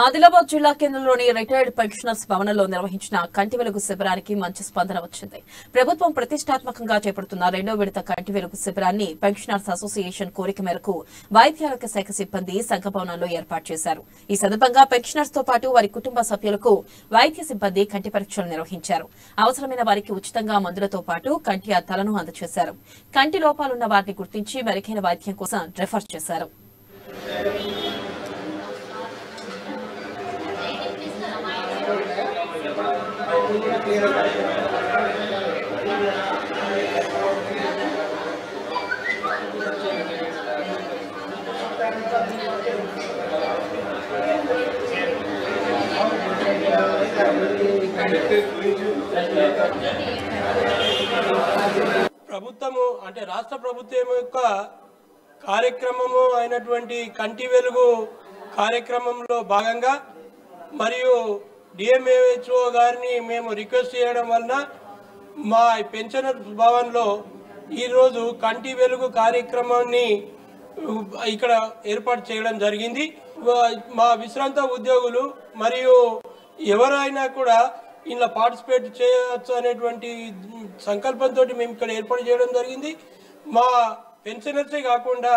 ఆదిలాబాద్ జిల్లా కేంద్రంలోని retired pensioners భవనంలో నిర్వహించిన కంటి వెలుగు శిబిరానికి మంచి స్పందన వచ్చింది. ప్రభుత్వం ప్రతిష్టాత్మకంగా చేపడుతున్న రెండో విడత కంటి వెలుగు శిబిరాన్ని పెన్షనర్స్ అసోసియేషన్ కోరిక మేరకు వైద్యారోగ్య శాఖ సిబ్బంది సంఘ భవనంలో ఏర్పాటు చేశారు. ఈ సందర్భంగా పెన్షనర్స్ తో పాటు వారి కుటుంబ సభ్యులకు వైద్య సిబ్బంది కంటి పరీక్షలు నిర్వహించారు. అవసరమైన వారికి ఉచితంగా మందులతో పాటు కంటి అద్దాలను అందజేశారు. కంటి లోపాలున్న వారిని గుర్తించి మెరుగైన వైద్యం కోసం రెఫర్ చేశారు. ప్రభుత్వము అంటే రాష్ట్ర ప్రభుత్వం యొక్క కార్యక్రమము అయినటువంటి కంటి వెలుగు కార్యక్రమంలో భాగంగా మరియు డిఎంఏహెచ్ఓ గారిని మేము రిక్వెస్ట్ చేయడం వలన మా పెన్షనర్ భవన్లో ఈరోజు కంటి వెలుగు కార్యక్రమాన్ని ఇక్కడ ఏర్పాటు చేయడం జరిగింది. మా విశ్రాంత ఉద్యోగులు మరియు ఎవరైనా కూడా ఇలా పార్టిసిపేట్ చేయవచ్చు అనేటువంటి సంకల్పంతో మేము ఇక్కడ ఏర్పాటు చేయడం జరిగింది. మా పెన్షనర్సే కాకుండా